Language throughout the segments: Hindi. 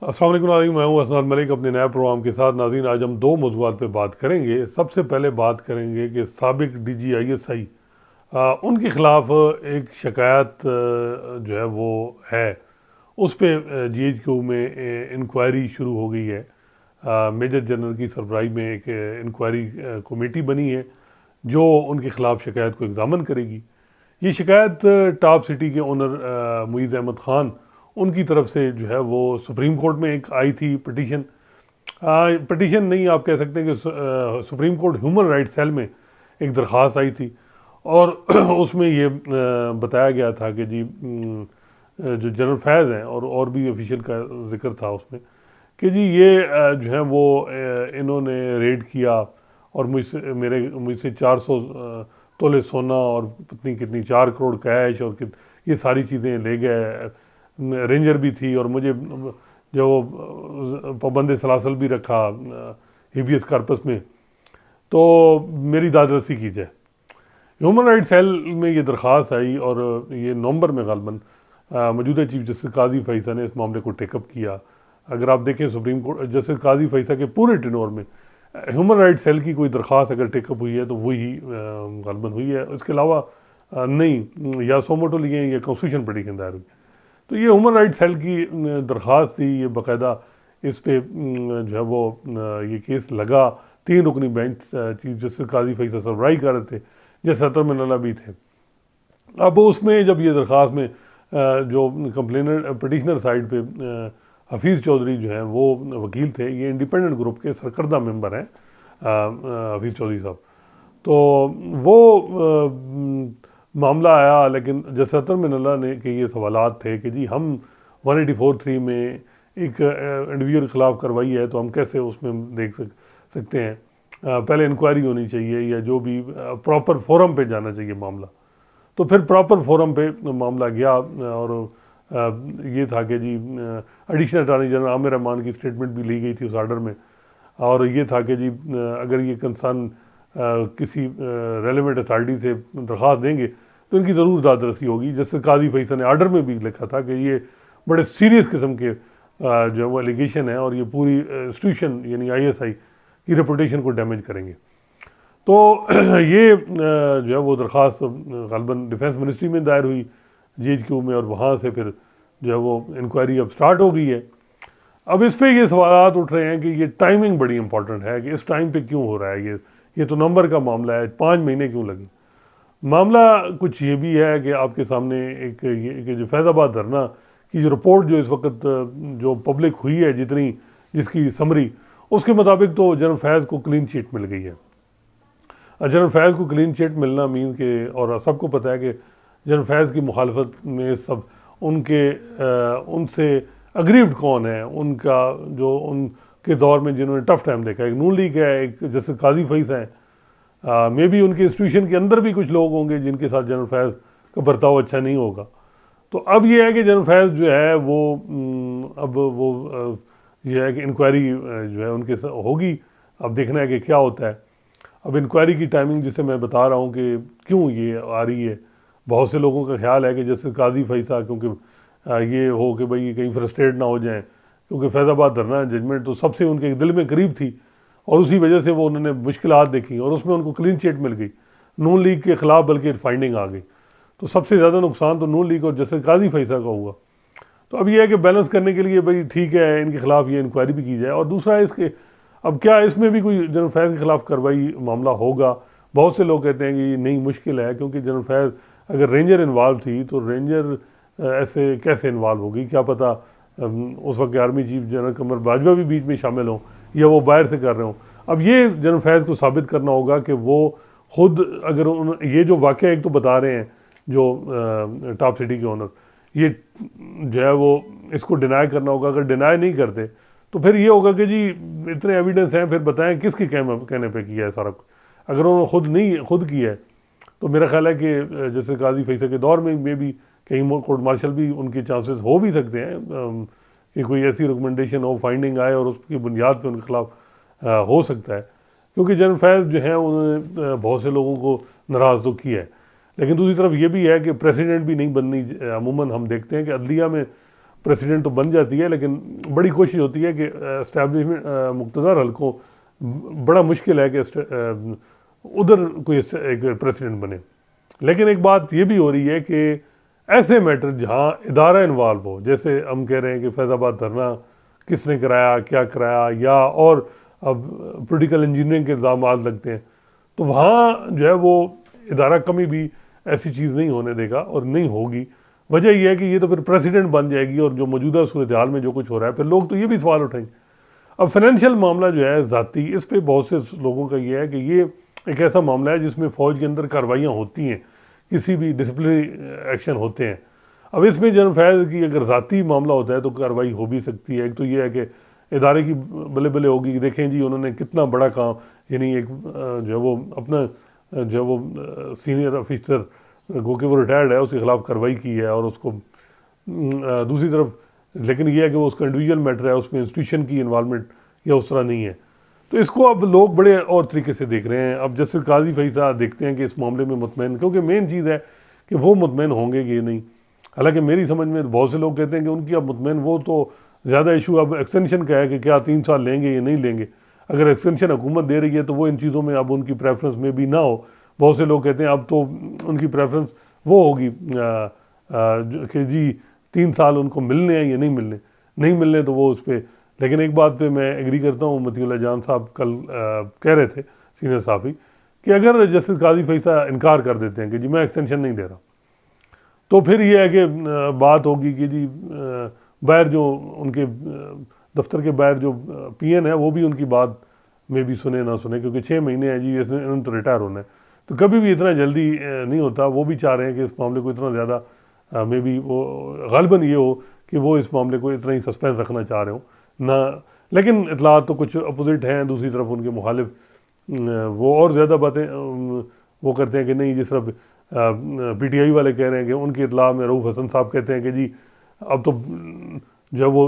अस्सलाम वालेकुम नाज़रीन, मैं हूँ असद मलिक अपने नए प्रोग्राम के साथ। नाज़रीन, आज हम दो मौज़ूआत पे बात करेंगे। सबसे पहले बात करेंगे कि साबिक DGISI उनके ख़िलाफ़ एक शिकायत जो है वो है, उस पे GHQ में इंक्वायरी शुरू हो गई है। मेजर जनरल की सरबराही में एक इंक्वायरी कमेटी बनी है जो उनके ख़िलाफ़ शिकायत को एग्ज़ामिन करेगी। ये शिकायत टॉप सिटी के ओनर मुईज़ अहमद ख़ान उनकी तरफ से जो है वो सुप्रीम कोर्ट में एक आई थी पिटीशन। पिटीशन नहीं, आप कह सकते हैं कि Supreme Court human rights cell में एक दरख्वास्त आई थी और उसमें ये बताया गया था कि जी जो जनरल फैज़ हैं और भी ऑफिशियल का जिक्र था उसमें कि जी ये जो है वो इन्होंने रेड किया और मुझसे 400 तोले सोना और पत्नी कितनी 4 करोड़ कैश और ये सारी चीज़ें ले गए। रेंजर भी थी और मुझे जो पाबंद सलासल भी रखा हिबियस कार्पस में, तो मेरी दादरसी की जाए। ह्यूमन राइट सेल में ये दरख्वास्त आई और ये नवंबर में गालबन मौजूदा चीफ जस्टिस काजी फैसा ने इस मामले को टेकअप किया। अगर आप देखें सुप्रीम कोर्ट जस्टिस काजी फैसा के पूरे टेन्योर में ह्यूमन राइट सेल की कोई दरख्वास्त अगर टेकअप हुई है तो वही गालबन हुई है। इसके अलावा नहीं, या सोमोटो लिए या कॉन्स्टिट्यूशन पिटीशन दायर हुई। तो ये ह्यूमन राइट सेल की दरख्वास्त थी। ये बाकायदा इस पे जो है वो ये केस लगा। 3 रुकनी बेंच चीफ जस्टिस काजी फैसल सरबराही कर रहे थे, जैसे सतर मिनला भी थे। अब उसमें जब ये दरख्वास्त में जो कंप्लेनर पिटिशनर साइड पे हफीज़ चौधरी जो हैं वो वकील थे, ये इंडिपेंडेंट ग्रुप के सरकर्दा मेंबर हैं हफीज़ चौधरी साहब। तो वो मामला आया, लेकिन जसरतन मिनल्ला ने के ये सवालात थे कि जी हम 184(3) में एक इंडिविजुअल के ख़िलाफ़ कार्रवाई है तो हम कैसे उसमें देख सकते हैं। पहले इंक्वायरी होनी चाहिए या जो भी प्रॉपर फोरम पे जाना चाहिए मामला। तो फिर प्रॉपर फोरम पे मामला गया और ये था कि जी additional attorney general Aamir Rahman की स्टेटमेंट भी ली गई थी उस आर्डर में, और ये था कि जी अगर ये कंसर्न किसी रेलिवेंट अथॉरिटी से दरख्वास्त देंगे तो इनकी ज़रूर दादरसी होगी। जैसे काजी फैसल ने आर्डर में भी लिखा था कि ये बड़े सीरियस किस्म के जो है वो एलिगेशन है और ये पूरी इंस्टीट्यूशन यानी ISI की रेपुटेशन को डैमेज करेंगे। तो ये जो है वो दरख्वास्त गालबन डिफेंस मिनिस्ट्री में दायर हुई GHQ में, और वहाँ से फिर जो है वो इंक्वायरी अब स्टार्ट हो गई है। अब इस पे ये सवाल उठ रहे हैं कि ये टाइमिंग बड़ी इंपॉर्टेंट है कि इस टाइम पे क्यों हो रहा है ये तो नंबर का मामला है, 5 महीने क्यों लगे। मामला कुछ ये भी है कि आपके सामने एक ये कि जो फैज़ाबाद धरना की जो रिपोर्ट जो इस वक्त जो पब्लिक हुई है जितनी, जिसकी समरी, उसके मुताबिक तो जनरल फैज़ को क्लीन चिट मिल गई है। जनरल फैज़ को क्लीन चिट मिलना मीन के, और सबको पता है कि जनरल फैज़ की मुखालफत में सब उनसे अग्रीव्ड कौन है, उनका जो उनके दौर में जिन्होंने टफ टाइम देखा, एक नून लीग है, एक जैसे काजी फैज़ हैं, मे बी उनके इंस्टीट्यूशन के अंदर भी कुछ लोग होंगे जिनके साथ जनरल फैज़ का बर्ताव अच्छा नहीं होगा। तो अब ये है कि जनरल फैज़ जो है वो अब वो ये है कि इंक्वायरी जो है उनके होगी। अब देखना है कि क्या होता है। अब इंक्वायरी की टाइमिंग जिसे मैं बता रहा हूँ कि क्यों ये आ रही है, बहुत से लोगों का ख्याल है कि जैसे काजी फैसा क्योंकि ये हो कि भाई कहीं फ्रस्ट्रेट ना हो जाएं, क्योंकि फैज़ाबाद धरना जजमेंट तो सबसे उनके दिल में करीब थी और उसी वजह से वो उन्होंने मुश्किलात देखी और उसमें उनको क्लीन चिट मिल गई, नून लीग के ख़िलाफ़ बल्कि फाइंडिंग आ गई। तो सबसे ज़्यादा नुकसान तो नून लीग और जैसे काजी फैसा का हुआ। तो अब यह है कि बैलेंस करने के लिए भाई ठीक है इनके ख़िलाफ़ ये इंक्वायरी भी की जाए, और दूसरा इसके अब क्या इसमें भी कोई जनरल फैज़ के ख़िलाफ़ कार्रवाई मामला होगा। बहुत से लोग कहते हैं कि नहीं, मुश्किल है, क्योंकि जनरल फैज़ अगर रेंजर इन्वॉल्व थी तो रेंजर ऐसे कैसे इन्वॉल्व होगी, क्या पता उस वक्त आर्मी चीफ जनरल कमर बाजवा भी बीच में शामिल हों या वो बाहर से कर रहे हों। अब ये जनरल फैज़ को साबित करना होगा कि वो खुद अगर ये जो वाक़या एक तो बता रहे हैं जो टॉप सिटी के ओनर, ये जो है वो इसको डिनाई करना होगा। अगर डिनाई नहीं करते तो फिर ये होगा कि जी इतने एविडेंस हैं, फिर बताएं किसके कहने पे किया है सारा कुछ। अगर उन्होंने खुद किया है तो मेरा ख्याल है कि जैसे काजी फैसल के दौर में भी कहीं कोर्ट मार्शल भी उनके चांसेस हो भी सकते हैं कि कोई ऐसी रिकमेंडेशन हो, फाइंडिंग आए और उसकी बुनियाद पे उनके खिलाफ हो सकता है। क्योंकि जनरल फैज़ जो है उन्होंने बहुत से लोगों को नाराज़ तो किया है, लेकिन दूसरी तरफ ये भी है कि प्रेसिडेंट भी नहीं बननी। अमूमन हम देखते हैं कि अदलिया में प्रेसिडेंट तो बन जाती है, लेकिन बड़ी कोशिश होती है कि इस्टेब्लिशमेंट मुक़्तदर हल्कों बड़ा मुश्किल है कि उधर कोई एक प्रेसिडेंट बने। लेकिन एक बात ये भी हो रही है कि ऐसे मैटर जहाँ इदारा इन्वॉल्व हो, जैसे हम कह रहे हैं कि फैज़ाबाद धरना किसने कराया, क्या कराया, या और अब पॉलिटिकल इंजीनियरिंग के इल्ज़ाम लगते हैं, तो वहाँ जो है वो इदारा कभी भी ऐसी चीज़ नहीं होने देगा और नहीं होगी। वजह यह है कि ये तो फिर प्रेसिडेंट बन जाएगी और जो मौजूदा सूरत हाल में जो कुछ हो रहा है, फिर लोग तो ये भी सवाल उठाएंगे। अब फाइनेंशियल मामला जो है ज़ाती, इस पे बहुत से लोगों का ये है कि ये एक ऐसा मामला है जिसमें फ़ौज के अंदर कार्रवाइयाँ होती हैं, किसी भी डिसिप्लिनरी एक्शन होते हैं। अब इसमें जनरल फैज़ की अगर ज़ाती मामला होता है तो कार्रवाई हो भी सकती है। एक तो ये है कि इदारे की बले बले होगी कि देखें जी उन्होंने कितना बड़ा काम, यानी एक जो है वो अपना जो है वो सीनियर ऑफिसर गो के वो रिटायर्ड है, उसके खिलाफ कार्रवाई की है, और उसको दूसरी तरफ, लेकिन यह है कि वो उसका इंडिविजुअल मैटर है, उसमें इंस्टीट्यूशन की इन्वॉल्वमेंट या उस तरह नहीं है। तो इसको अब लोग बड़े और तरीके से देख रहे हैं। अब जस्टिस काजी फैसा देखते हैं कि इस मामले में मुतमैन, क्योंकि मेन चीज़ है कि वो मुतमैन होंगे कि नहीं। हालांकि मेरी समझ में बहुत से लोग कहते हैं कि उनकी अब मुतमैन, वो तो ज़्यादा इशू अब एक्सटेंशन का है कि क्या 3 साल लेंगे या नहीं लेंगे। अगर एक्सटेंशन हुकूमत दे रही है तो वो इन चीज़ों में अब उनकी प्रेफरेंस में भी ना हो। बहुत से लोग कहते हैं अब तो उनकी प्रेफरेंस वो होगी कि जी 3 साल उनको मिलने हैं या नहीं मिलने, नहीं मिलने तो वो उस पर। लेकिन एक बात पे मैं एग्री करता हूँ, मतीउल्लाह जान साहब कल कह रहे थे, सीनियर साफ़ी, कि अगर जस्टिस काजी फैसा इनकार कर देते हैं कि जी मैं एक्सटेंशन नहीं दे रहा, तो फिर ये है कि बात होगी कि जी बाहर जो उनके दफ्तर के बाहर जो पीएन है वो भी उनकी बात में भी सुने ना सुने, क्योंकि 6 महीने हैं जी इन्होंने तो रिटायर होना है, तो कभी भी इतना जल्दी नहीं होता। वो भी चाह रहे हैं कि इस मामले को इतना ज़्यादा मे बी वो गालिबन ये हो कि वो इस मामले को इतना ही सस्पेंस रखना चाह रहे हो ना। लेकिन इतलात तो कुछ अपोजिट हैं, दूसरी तरफ उनके मुखालिफ वो और ज़्यादा बातें वो करते हैं कि नहीं, जिस तरफ PTI वाले कह रहे हैं कि उनकी इतला में रऊफ़ हसन साहब कहते हैं कि जी अब तो जो है वो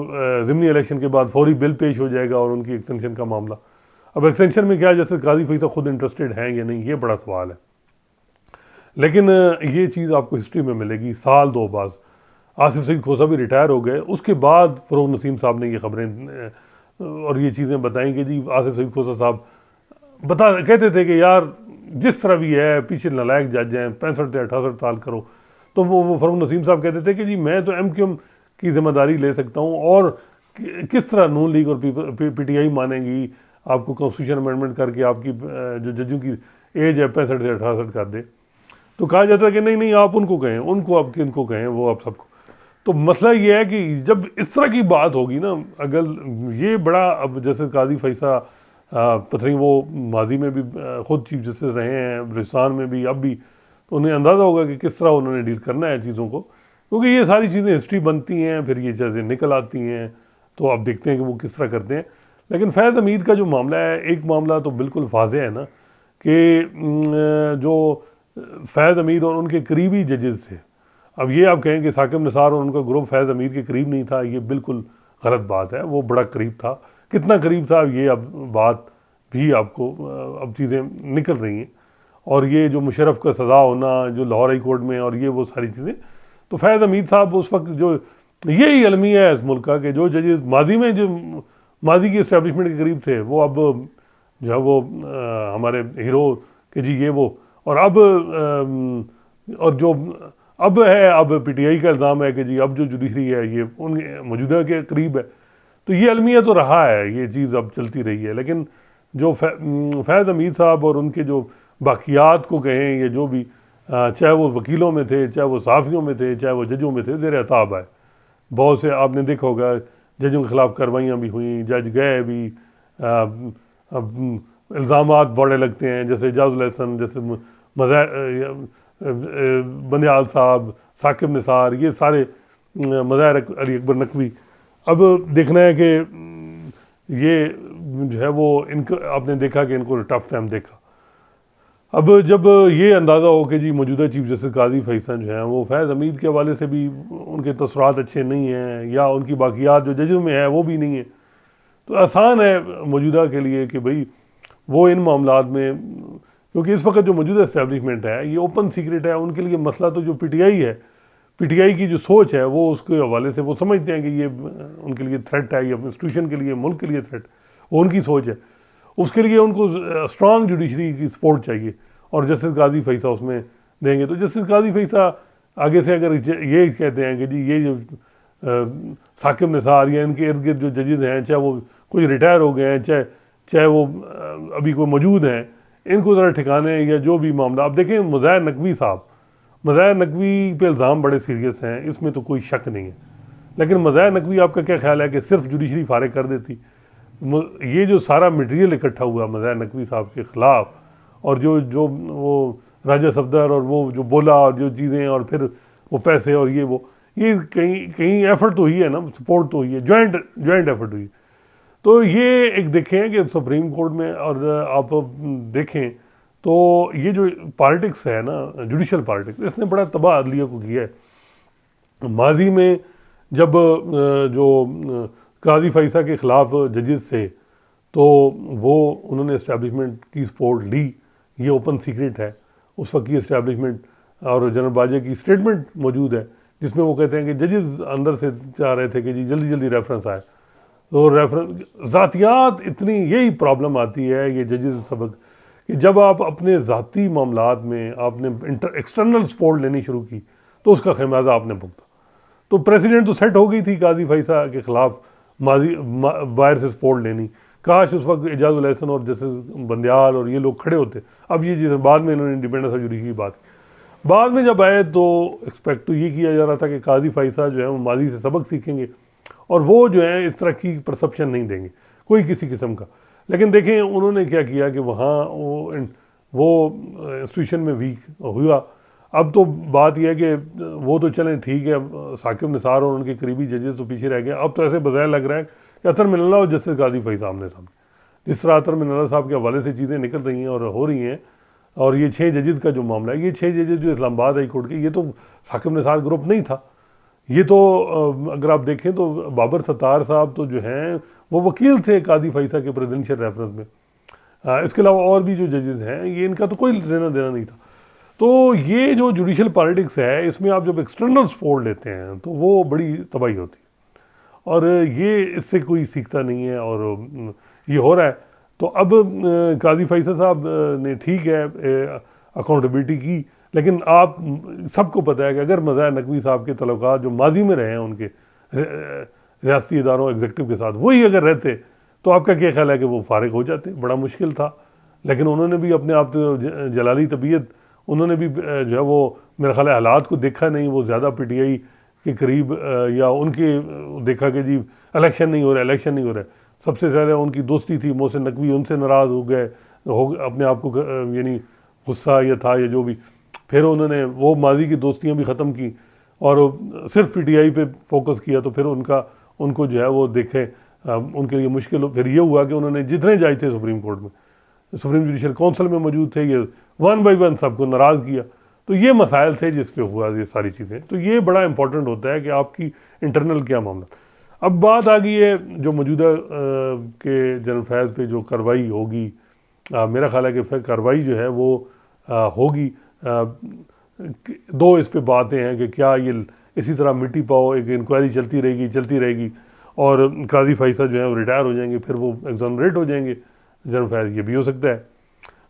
ज़िमनी इलेक्शन के बाद फौरी बिल पेश हो जाएगा और उनकी एक्सटेंशन का मामला। अब एक्सटेंशन में क्या जैसे काजी फैसा खुद इंटरेस्टेड हैं या नहीं, ये बड़ा सवाल है। लेकिन ये चीज़ आपको हिस्ट्री में मिलेगी। साल 2 बाद आसिफ सईद खोसा भी रिटायर हो गए, उसके बाद फ़रोग़ नसीम साहब ने ये खबरें और ये चीज़ें बताई कि जी आसिफ सईद खोसा साहब कहते थे कि यार जिस तरह भी है पीछे नालायक जज हैं, 65 से 68 साल करो। तो वो फ़रोग़ नसीम साहब कहते थे कि जी मैं तो MQM की जिम्मेदारी ले सकता हूँ, और किस तरह नून लीग और PTI मानेंगी आपको कॉन्स्टिट्यूशन अमेंडमेंट करके आपकी जो जजों की एज है 65 से 68 कर दे। तो कहा जाता है कि नहीं नहीं आप उनको कहें, उनको आप किनको कहें, वो आप सबको। तो मसला ये है कि जब इस तरह की बात होगी ना, अगर ये बड़ा, अब जैसे काजी फैसा पता नहीं वो माजी में भी ख़ुद चीफ जस्टिस रहे हैं, बलूचिस्तान में भी, अब भी, तो उन्हें अंदाज़ा होगा कि किस तरह उन्होंने डील करना है चीज़ों को, क्योंकि ये सारी चीज़ें हिस्ट्री बनती हैं, फिर ये चीज़ें निकल आती हैं, तो आप देखते हैं कि वो किस तरह करते हैं। लेकिन फैज़ हमीद का जो मामला है, एक मामला तो बिल्कुल वाज़ेह है ना कि जो फैज़ हमीद और उनके करीबी जजेस थे, अब ये आप कहें कि साकिब निसार और उनका ग्रुप फैज़ हमीद के करीब नहीं था, ये बिल्कुल गलत बात है। वो बड़ा करीब था। कितना करीब था ये अब बात भी आपको अब चीज़ें निकल रही हैं, और ये जो मुशर्रफ का सज़ा होना जो लाहौर हाई कोर्ट में, और ये वो सारी चीज़ें, तो फैज़ हमीद साहब उस वक्त जो यही अलमिया है इस मुल्क का कि जो जजेस माजी में जो माजी की इस्टेब्लिशमेंट के करीब थे, वो अब जो है वो हमारे हीरो के जी ये वो, और अब और जो अब है, अब PTI का इल्ज़ाम है कि जी अब जो जुडिशरी है ये उन मौजूदा के करीब है। तो ये अलमिया तो रहा है, ये चीज़ अब चलती रही है। लेकिन जो फैज़ हमीद साहब और उनके जो बाकियात को कहें, ये जो भी चाहे वो वकीलों में थे, चाहे वो सहाफ़ियों में थे, चाहे वो जजों में थे, ज़ेर अताब है। बहुत से आपने देखा होगा जजों के ख़िलाफ़ कार्रवाइयाँ भी हुई, जज गए भी, इल्ज़ामात बड़े लगते हैं, जैसे एजाज़ुल एहसन, जैसे बंदियाल साहब, साकिब निसार, ये सारे मज़ाहिर अली अकबर नकवी। अब देखना है कि ये जो है वो इनको आपने देखा कि इनको टफ टाइम देखा। अब जब ये अंदाज़ा हो कि जी मौजूदा चीफ जस्टिस काजी फैसा जो हैं वो फैज़ हमीद के हवाले से भी उनके तसरात अच्छे नहीं हैं, या उनकी बाकियात जो जजों में है वो भी नहीं है, तो आसान है मौजूदा के लिए कि भाई वो इन मामलात में, क्योंकि इस वक्त जो मौजूदा इस्टेब्लिशमेंट है ये ओपन सीक्रेट है उनके लिए। मसला तो जो PTI है, पीटीआई की जो सोच है वो उसके हवाले से वो समझते हैं कि ये उनके लिए थ्रेट है, ये इंस्टीट्यूशन के लिए, मुल्क के लिए थ्रेट, वो उनकी सोच है। उसके लिए उनको स्ट्रॉन्ग जुडिशरी की सपोर्ट चाहिए और जस्टिस काजी फैसा उसमें देंगे। तो जस्टिस काजी फैसा आगे से अगर ये कहते हैं कि जी ये जो साकिब निसार या इनके इर्द गिर्द जो जजेस हैं, चाहे वो कोई रिटायर हो गए हैं, चाहे चाहे वो अभी कोई मौजूद हैं, इनको ज़रा ठिकाने या जो भी मामला। अब देखें मुज़ाहिर नकवी साहब, मुज़ाहिर नकवी पे इल्ज़ाम बड़े सीरियस हैं, इसमें तो कोई शक नहीं है। लेकिन मुज़ाहिर नकवी आपका क्या ख्याल है कि सिर्फ जुडिशरी फारिग कर देती? ये जो सारा मटेरियल इकट्ठा हुआ मुज़ाहिर नकवी साहब के ख़िलाफ़, और जो जो वो राजा सफदर और वो जो बोला और जो चीज़ें, और फिर वो पैसे और ये कहीं कहीं एफर्ट तो हुई है ना, सपोर्ट तो हुई है, जॉइंट एफर्ट हुई। तो ये एक देखें कि सुप्रीम कोर्ट में, और आप देखें तो ये जो पॉलिटिक्स है ना, जुडिशल पॉलिटिक्स, इसने बड़ा तबाह अदलिया को किया है। माजी में जब जो काजी फैसा के ख़िलाफ़ जजेस थे तो वो उन्होंने इस्टेब्लिशमेंट की सपोर्ट ली, ये ओपन सीक्रेट है। उस वक्त की इस्टेब्लिशमेंट और जनरल बाजे की स्टेटमेंट मौजूद है जिसमें वो कहते हैं कि जजेस अंदर से चाह रहे थे कि जी जल्दी जल्दी रेफरेंस आए। तो रेफरेंस ज़ातियात, इतनी यही प्रॉब्लम आती है ये जजेस सबक, कि जब आप अपने ज़ाती मामलात में आपने एक्सटर्नल सपोर्ट लेनी शुरू की तो उसका खमियाजा आपने भुगता। तो प्रेसिडेंट तो सेट हो गई थी काजी फैसा के ख़िलाफ़ बाहर से सपोर्ट लेनी। काश उस वक्त एजाजुल एहसन और जस्टिस बंदयाल और ये लोग खड़े होते। अब ये चीज़ें बाद में इन्होंने इंडिपेंडेंस ऑफ जुडिशरी की बात, बाद में जब आए तो एक्सपेक्ट तो ये किया जा रहा था कि काजी फैसा जो है वो माजी से सबक सीखेंगे और वो जो है इस तरह की परसेप्शन नहीं देंगे कोई किसी किस्म का। लेकिन देखें उन्होंने क्या किया कि वहाँ वो इंस्टीट्यूशन में वीक हुआ। अब तो बात यह है कि वो तो चलें ठीक है, साकिब निसार और उनके करीबी जजेस तो पीछे रह गए। अब तो ऐसे बजाय लग रहा है कि अतर मिनल्ला और जस्टिस काजी फैसा आमने सामने, जिस तरह अतर मिनल्ला साहब के हवाले से चीज़ें निकल रही हैं और हो रही हैं, और ये 6 जजेस का जो मामला है, ये 6 जजेस जो इस्लामाबाद हाई कोर्ट के, ये तो साकिब निसार ग्रुप नहीं था। ये तो अगर आप देखें तो बाबर सत्तार साहब तो जो हैं वो वकील थे काजी फैसा के प्रेसिडेंशियल रेफरेंस में। इसके अलावा और भी जो जजेस हैं, ये इनका तो कोई लेना देना नहीं था। तो ये जो जुडिशल पॉलिटिक्स है, इसमें आप जब एक्सटर्नल सपोर्ट लेते हैं तो वो बड़ी तबाही होती है, और ये इससे कोई सीखता नहीं है, और ये हो रहा है। तो अब काजी फैसा साहब ने ठीक है अकाउंटेबिलिटी की, लेकिन आप सबको पता है कि अगर मुज़ाहिर नकवी साहब के तल्लुकात जो माजी में रहे हैं उनके रियासती इदारों एग्जीक्यूटिव के साथ, वही अगर रहते तो आपका क्या ख्याल है कि वो फारिग हो जाते? बड़ा मुश्किल था। लेकिन उन्होंने भी अपने आप तो जलाली तबीयत, उन्होंने भी जो है वो मेरा ख्याल है हालात को देखा नहीं, वो ज़्यादा पीटीआई के करीब या उनके देखा कि जी इलेक्शन नहीं हो रहा है। सबसे ज़्यादा उनकी दोस्ती थी मोहसिन नकवी, उनसे नाराज़ हो गए, अपने आप को यानी गुस्सा या था या जो भी, फिर उन्होंने वो माजी की दोस्तियां भी ख़त्म की और सिर्फ पीटीआई पे फोकस किया। तो फिर उनको जो है वो देखें उनके लिए मुश्किल। फिर ये हुआ कि उन्होंने जितने जाए थे सुप्रीम कोर्ट में, सुप्रीम जुडिशल काउंसिल में मौजूद थे, ये 1 बाई 1 सबको नाराज़ किया। तो ये मसाइल थे जिस पे हुआ ये सारी चीज़ें। तो ये बड़ा इंपॉर्टेंट होता है कि आपकी इंटरनल क्या मामला। अब बात आ गई है जो मौजूदा के जनरल फैज़ पे जो कार्रवाई होगी, मेरा ख्याल है कि कार्रवाई जो है वो होगी। दो इस पे बातें हैं कि क्या ये इसी तरह मिट्टी पाओ, एक इंक्वायरी चलती रहेगी और काजी फैसा जो है वो रिटायर हो जाएंगे, फिर वो एग्जोनरेट हो जाएंगे जनरल फैज़, ये भी हो सकता है।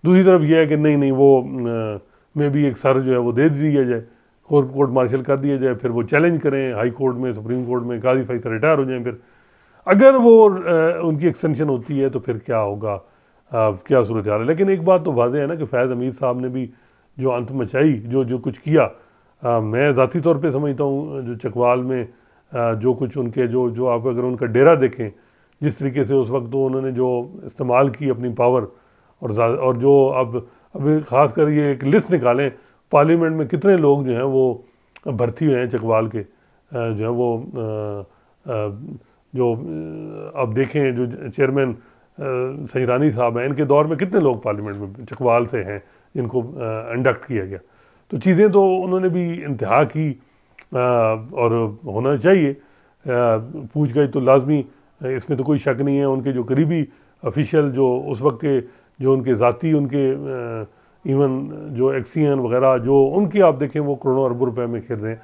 दूसरी तरफ यह है कि नहीं वो में भी एक सर जो है वो दे दिया जाए, कोर्ट मार्शल कर दिया जाए, फिर वो चैलेंज करें हाई कोर्ट में, सुप्रीम कोर्ट में, काजी फैसा रिटायर हो जाएं। फिर अगर वो उनकी एक्सटेंशन होती है तो फिर क्या होगा, क्या सूरत हाल है। लेकिन एक बात तो वाज़ेह है ना कि फैज़ हमीद साहब ने भी जो अंत मचाई, जो कुछ किया, मैं ज़ाती तौर पे समझता हूँ जो चकवाल में जो कुछ उनके जो आप अगर उनका डेरा देखें, जिस तरीके से उस वक्त तो उन्होंने जो इस्तेमाल की अपनी पावर, और जो अब ख़ास कर ये एक लिस्ट निकालें पार्लियामेंट में कितने लोग जो हैं वो भर्ती हुए हैं चकवाल के, जो है वो जो अब देखें जो चेयरमैन सहीरानी साहब हैं, इनके दौर में कितने लोग पार्लियामेंट में चकवाल से हैं जिनको इंडक्ट किया गया। तो चीज़ें तो उन्होंने भी इंतहा की, और होना चाहिए, पूछ गई तो लाजमी, इसमें तो कोई शक नहीं है। उनके जो करीबी ऑफिशियल जो उस वक्त के जो उनके ज़ाती उनके इवन जो एक्सीएन वगैरह जो उनकी आप देखें वो करोड़ों अरबों रुपए में खेल रहे हैं,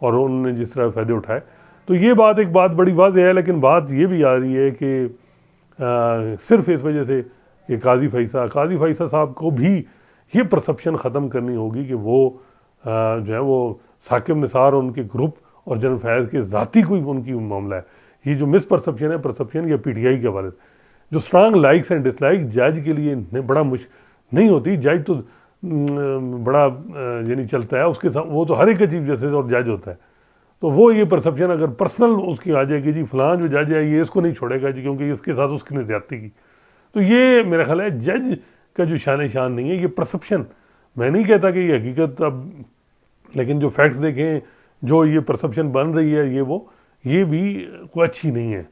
और उन्होंने जिस तरह फ़ायदे उठाए। तो ये बात एक बात बड़ी वाज़ेह है, लेकिन बात ये भी आ रही है कि सिर्फ इस वजह से कि काजी फ़ैसल साहब को भी ये परसेप्शन ख़त्म करनी होगी कि वो जो है वो साकिब निसार और उनके ग्रुप और जनरल फैज़ के ज़ाती कोई उनकी मामला है। ये जो मिस परसेप्शन है, परसेप्शन या PTI के हवाले से जो स्ट्रांग लाइक्स एंड डिसलाइक जज के लिए बड़ा मुश्किल नहीं होती। जज तो बड़ा यानी चलता है उसके साथ, वो तो हर एक चीफ जस्टिस और जज होता है। तो वो ये परसेप्शन अगर पर्सनल उसकी आ जाएगी जी फलां जो जज है ये इसको नहीं छोड़ेगा जी क्योंकि इसके साथ उसकी ने ज़्यादती की, तो ये मेरा ख्याल है जज का जो शान नहीं है, ये परसेप्शन। मैं नहीं कहता कि ये हकीकत अब, लेकिन जो फैक्ट्स देखें, जो ये परसेप्शन बन रही है ये भी कोई अच्छी नहीं है।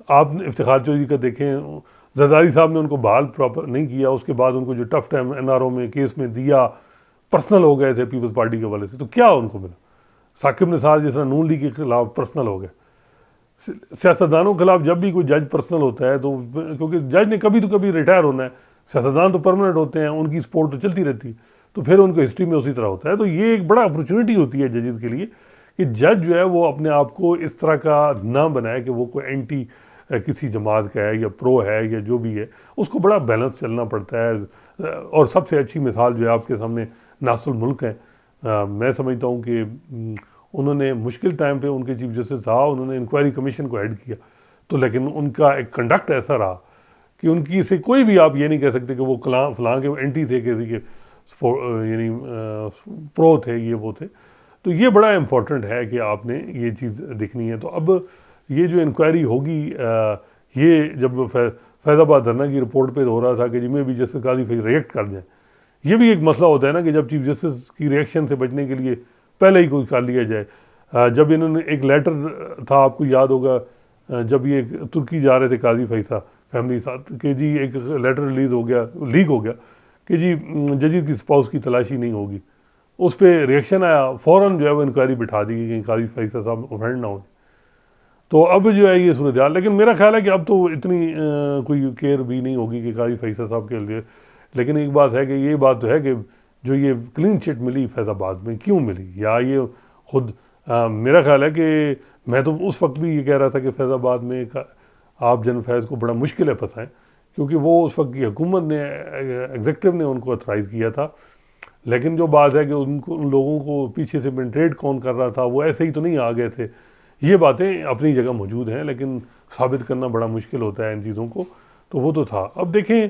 आप इफ्तिखार चौधरी का देखें, जरदारी साहब ने उनको बहाल प्रॉपर नहीं किया, उसके बाद उनको जो टफ टाइम NRO में केस में दिया, पर्सनल हो गए थे पीपल्स पार्टी के वाले से, तो क्या उनको मिला? साकिब निसार जिस तरह नून लीग के खिलाफ पर्सनल हो गए। सियासतदानों के खिलाफ जब भी कोई जज पर्सनल होता है तो क्योंकि जज ने कभी तो कभी रिटायर होना है, सियासतदान तो परमानेंट होते हैं, उनकी सपोर्ट तो चलती रहती है, तो फिर उनको हिस्ट्री में उसी तरह होता है। तो ये एक बड़ा अपॉर्चुनिटी होती है जजेस के लिए कि जज जो है वो अपने आप को इस तरह का ना बनाए कि वो कोई एंटी किसी जमात का है या प्रो है या जो भी है, उसको बड़ा बैलेंस चलना पड़ता है। और सबसे अच्छी मिसाल जो है आपके सामने नासुल मुल्क है। मैं समझता हूँ कि उन्होंने मुश्किल टाइम पे उनके चीफ जस्टिस था, उन्होंने इंक्वायरी कमीशन को हेड किया, तो लेकिन उनका एक कंडक्ट ऐसा रहा कि उनकी से कोई भी आप ये नहीं कह सकते कि वो फलां के एंटी थे, किसी के यानी प्रो थे, ये वो थे। तो ये बड़ा इम्पोर्टेंट है कि आपने ये चीज़ देखनी है। तो अब ये जो इंक्वायरी होगी, ये जब फैज़ाबाद धरना की रिपोर्ट पे हो रहा था कि जिसमें भी जस्टिस काजी फिर रिएक्ट कर जाए, ये भी एक मसला होता है ना कि जब चीफ जस्टिस की रिएक्शन से बचने के लिए पहले ही कोई कर लिया जाए। जब इन्होंने एक लेटर था, आपको याद होगा, जब ये तुर्की जा रहे थे काजी फैसा फैमिली साथ कि जी एक लेटर लीक हो गया कि जी जजीद की स्पाउस की तलाशी नहीं होगी। उस पर रिएक्शन आया, फ़ौरन जो है वो इंक्वायरी बिठा दी कि काजी फैसा साहब ऑफेंड ना हो। तो अब जो है ये सूरत हाल, लेकिन मेरा ख्याल है कि अब तो इतनी कोई केयर भी नहीं होगी कि काजी फैसा साहब के लिए। लेकिन एक बात है कि ये बात तो है कि जो ये क्लीन चिट मिली फैज़ाबाद में, क्यों मिली, या ये खुद मेरा ख्याल है कि मैं तो उस वक्त भी ये कह रहा था कि फैज़ाबाद में आप जनरल फैज़ को बड़ा मुश्किल है फंसाएं, क्योंकि वो उस वक्त की हुकूमत ने, एग्जेक्टिव ने उनको ऑथराइज़ किया था। लेकिन जो बात है कि उन लोगों को पीछे से पेनिट्रेट कौन कर रहा था, वो ऐसे ही तो नहीं आ गए थे। ये बातें अपनी जगह मौजूद हैं, लेकिन साबित करना बड़ा मुश्किल होता है इन चीज़ों को। तो वो तो था। अब देखें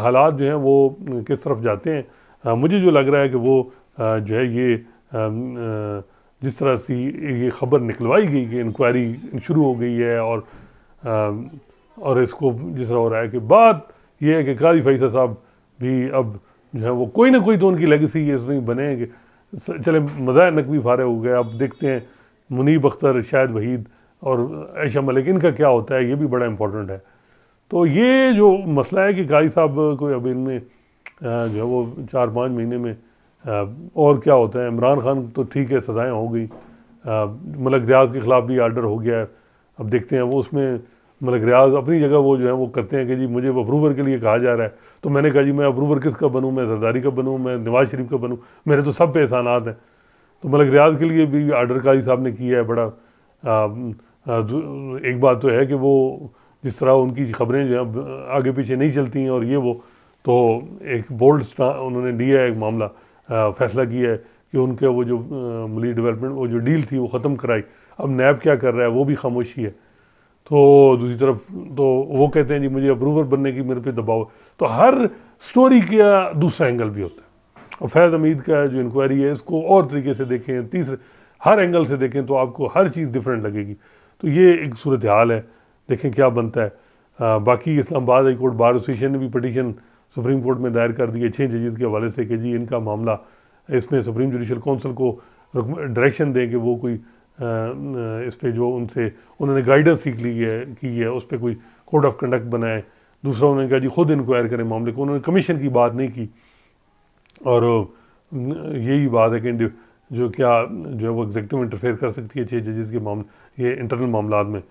हालात जो हैं वो किस तरफ जाते हैं। मुझे जो लग रहा है कि वो जो है ये जिस तरह से ये ख़बर निकलवाई गई कि इंक्वायरी शुरू हो गई है, और इसको जिस तरह हो रहा है कि बात ये है कि काजी फैसल साहब भी अब जो है वो कोई ना कोई तो उनकी लेगेसी ये इसमें बने कि चले मज़ाह नकवी फारे हो गए। अब देखते हैं मुनीब अख्तर, शाहिद वहीद और आयशा मलिक, इनका क्या होता है, ये भी बड़ा इम्पोर्टेंट है। तो ये जो मसला है कि काजी साहब को अब इनमें जो है वो 4-5 महीने में और क्या होता है। इमरान खान तो ठीक है, सज़ाएँ हो गई, मलिक रियाज के ख़िलाफ़ भी आर्डर हो गया है। अब देखते हैं वो उसमें मलिक रियाज अपनी जगह वो जो है वो करते हैं कि जी मुझे अप्रूवर के लिए कहा जा रहा है, तो मैंने कहा जी मैं अप्रूवर किसका बनूँ, मैं जरदारी का बनूँ, मैं नवाज शरीफ का बनूँ, मेरे तो सब पे एहसानात हैं। तो मलिक रियाज के लिए भी आर्डर काजी साहब ने किया है बड़ा। एक बात तो है कि वो जिस तरह उनकी ख़बरें जो है आगे पीछे नहीं चलती हैं, और ये वो तो एक बोल्ड उन्होंने दिया है, एक मामला फ़ैसला किया है कि उनके वो जो मली डेवलपमेंट वो जो डील थी वो ख़त्म कराई। अब नैब क्या कर रहा है, वो भी खामोशी है। तो दूसरी तरफ तो वो कहते हैं जी मुझे अप्रूवर बनने की मेरे पे दबाव। तो हर स्टोरी का दूसरा एंगल भी होता है। और फैज़ हमीद का जो इंक्वायरी है इसको और तरीके से देखें, तीसरे हर एंगल से देखें तो आपको हर चीज़ डिफरेंट लगेगी। तो ये एक सूरत हाल है, देखें क्या बनता है। बाकी Islamabad high court bar association ने भी पटिशन सुप्रीम कोर्ट में दायर कर दी है 6 जजेस के हवाले से कि जी इनका मामला, इसमें सुप्रीम जुडिशल काउंसिल को डायरेक्शन दें कि वो कोई इस पर जो उनसे उन्होंने गाइडेंस सीख ली है की है उस पर कोई कोड ऑफ कंडक्ट बनाए। दूसरा उन्होंने कहा जी खुद इंक्वायर करें मामले को, उन्होंने कमीशन की बात नहीं की। और यही बात है कि जो क्या जो है वो एग्जेक्टिव इंटरफेयर कर सकती है 6 जजेस के मामले, ये इंटरनल मामलात में।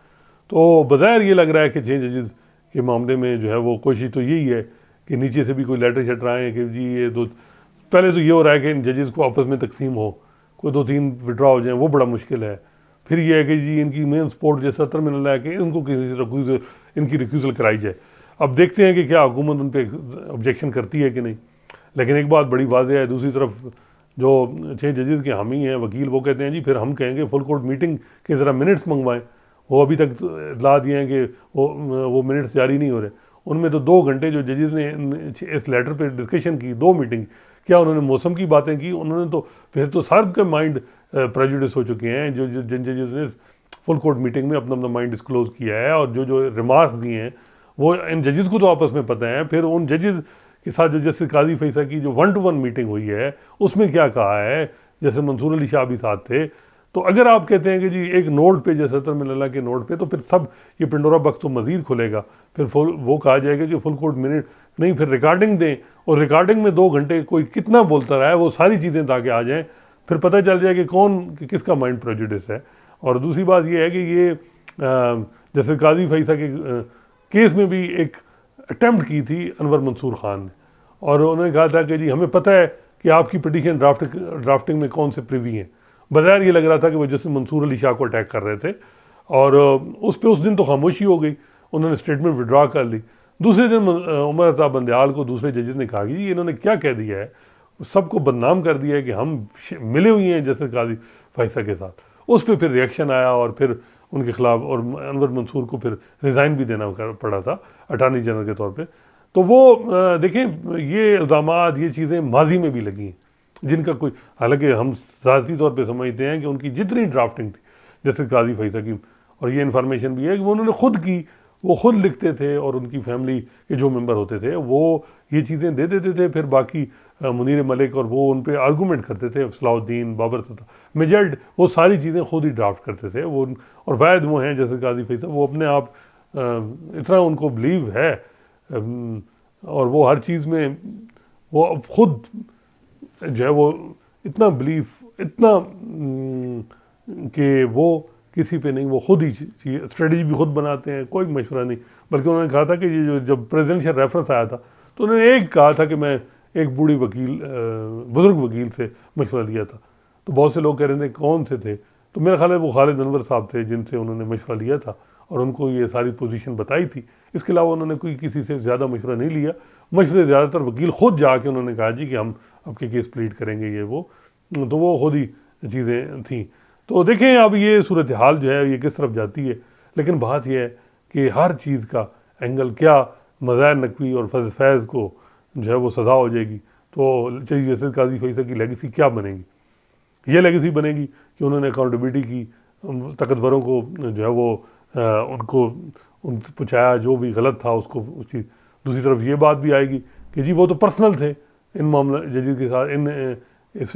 तो बज़ाहिर ये लग रहा है कि 6 जजेस के मामले में जो है वो कोशिश तो यही है कि नीचे से भी कोई लेटर शेटर आए कि जी ये दो, पहले तो ये हो रहा है कि इन जजेस को आपस में तकसीम हो, कोई 2-3 विड्रॉ हो जाएँ वो बड़ा मुश्किल है। फिर ये है कि जी इनकी मेन सपोर्ट जो सत्र में न कि इनको किसी इनकी रिक्यूज़ल कराई जाए। अब देखते हैं कि क्या हुकूमत उन पर ऑब्जेक्शन करती है कि नहीं। लेकिन एक बात बड़ी वाज़ेह है, दूसरी तरफ जो 6 जजेस के हामी हैं वकील, वो कहते हैं जी फिर हम कहेंगे फुल कोर्ट मीटिंग के ज़रा मिनट्स मंगवाएं। वो अभी तक इतला दिए हैं कि वो मिनट्स जारी नहीं हो रहे। उनमें तो 2 घंटे जो जजेस ने इस लेटर पे डिस्कशन की, 2 मीटिंग, क्या उन्होंने मौसम की बातें की? उन्होंने तो फिर तो सब के माइंड प्रेजुडिस हो चुके हैं। जो जिन जजेस ने फुल कोर्ट मीटिंग में अपना अपना माइंड डिस्क्लोज किया है और जो जो रिमार्क्स दिए हैं वो इन जजेस को तो आपस में पता है। फिर उन जजेस के साथ जो जस्टिस काजी फैसा की जो 1-to-1 मीटिंग हुई है उसमें क्या कहा है, जैसे मंसूर अली शाह भी साथ थे। तो अगर आप कहते हैं कि जी एक नोट पे, जैसे सतर मिनल्ला के नोट पे, तो फिर सब ये पिंडोरा बक्स तो मज़ीद खुलेगा। फिर वो कहा जाएगा कि फुल कोर्ट मिनट नहीं, फिर रिकॉर्डिंग दें और रिकॉर्डिंग में 2 घंटे कोई कितना बोलता रहा है वो सारी चीज़ें ताकि आ जाएँ, फिर पता चल जाए कि कौन किसका माइंड प्रेजुडिस है। और दूसरी बात ये है कि ये जैसे काजी फैसा के केस में भी एक अटैम्प्ट की थी अनवर मंसूर ख़ान ने, और उन्होंने कहा था कि जी हमें पता है कि आपकी पिटीशन ड्राफ्टिंग में कौन से प्रिवी हैं। बज़ाहिर ये लग रहा था कि वो जस्टिस मंसूर अली शाह को अटैक कर रहे थे, और उस दिन तो खामोशी हो गई, उन्होंने स्टेटमेंट विड्रॉ कर ली। दूसरे दिन उमर अताब बंदयाल को दूसरे जजेस ने कहा कि जी इन्होंने क्या कह दिया है, सबको बदनाम कर दिया है कि हम मिले हुए हैं जस्टिस काजी फैसा के साथ। उस पर फिर रिएक्शन आया और फिर उनके खिलाफ, और अनवर मंसूर को फिर रिज़ाइन भी देना पड़ा था अटार्नी जनरल के तौर पे। तो वो देखें ये इल्ज़ामात, ये चीज़ें माजी में भी लगी हैं जिनका कोई, हालांकि हम ज़ाती तौर पे समझते हैं कि उनकी जितनी ड्राफ्टिंग थी जैसे काजी फैसा की, और ये इन्फॉर्मेशन भी है कि वो उन्होंने खुद की, वो खुद लिखते थे और उनकी फैमिली के जो मेंबर होते थे वो ये चीज़ें दे देते थे। फिर बाकी मुनीर मलिक और वो उन पर आर्गूमेंट करते थे, सलाउद्दीन, बाबर सत्ता, मेजर्ड, वो सारी चीज़ें खुद ही ड्राफ्ट करते थे वो। और वायद वो हैं जैसे काजी फैसा, वो अपने आप इतना उनको बिलीव है और वो हर चीज़ में वो खुद जो है वो इतना बिलीफ, इतना कि वो किसी पे नहीं, वो खुद ही स्ट्रेटजी भी खुद बनाते हैं, कोई मशवरा नहीं। बल्कि उन्होंने कहा था कि ये जो जब प्रेसिडेंशियल रेफरेंस आया था तो उन्होंने एक कहा था कि मैं एक बूढ़ी वकील, बुज़ुर्ग वकील से मशवरा लिया था। तो बहुत से लोग कह रहे थे कौन से थे, तो मेरा ख्याल है वो खालिद अनवर साहब थे जिनसे उन्होंने मशवरा लिया था और उनको ये सारी पोजीशन बताई थी। इसके अलावा उन्होंने कोई किसी से ज़्यादा मशवरा नहीं लिया। मशवरे ज़्यादातर वकील खुद जाके उन्होंने कहा जी कि हम आपके केस प्लीड करेंगे, ये वो, तो वो खुद ही चीज़ें थी। तो देखें अब ये सूरत हाल जो है ये किस तरफ जाती है। लेकिन बात यह है कि हर चीज़ का एंगल, क्या मज़ाहिर नकवी और फैज़ को जो है वो सज़ा हो जाएगी, तो चाहिए जैसे काजी फैसा की लेगेसी क्या बनेगी। ये लेगेसी बनेगी कि उन्होंने अकाउंटेबिलिटी की, ताकतवरों को जो है वो उनको पूछाया, जो भी गलत था उसको उसकी। दूसरी तरफ ये बात भी आएगी कि जी वो तो पर्सनल थे इन मामला जजीद के साथ, इस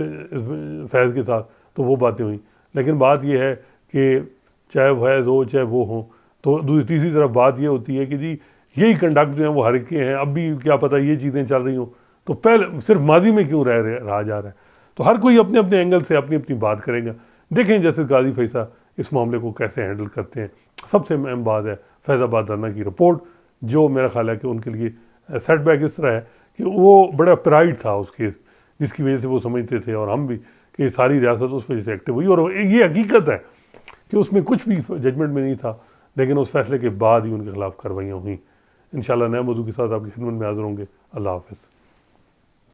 फैज़ के साथ, तो वो बातें हुई। लेकिन बात यह है कि चाहे फैज़ हो चाहे वो हो, तो तीसरी तरफ बात ये होती है कि जी यही कंडक्ट जो है वो हर के हैं। अब भी क्या पता ये चीज़ें चल रही हों, तो पहले सिर्फ माजी में क्यों रहा जा रहा है। तो हर कोई अपने अपने एंगल से अपनी अपनी बात करेगा। देखें जैसे काजी फैसा इस मामले को कैसे हैंडल करते हैं। सबसे अहम बात है फैज़ाबाद धरना की रिपोर्ट, जो मेरा ख्याल है कि उनके लिए सेटबैक इस तरह है कि वो बड़ा प्राइड था उस केस, जिसकी वजह से वो समझते थे और हम भी कि सारी रियासत उस वजह से एक्टिव हुई। और ये हकीकत है कि उसमें कुछ भी जजमेंट में नहीं था, लेकिन उस फैसले के बाद ही उनके खिलाफ कार्रवाइयाँ हुई। इंशाल्लाह नए मौजू के साथ आपकी खिदमत में हाज़िर होंगे। अल्लाह हाफ़िज़।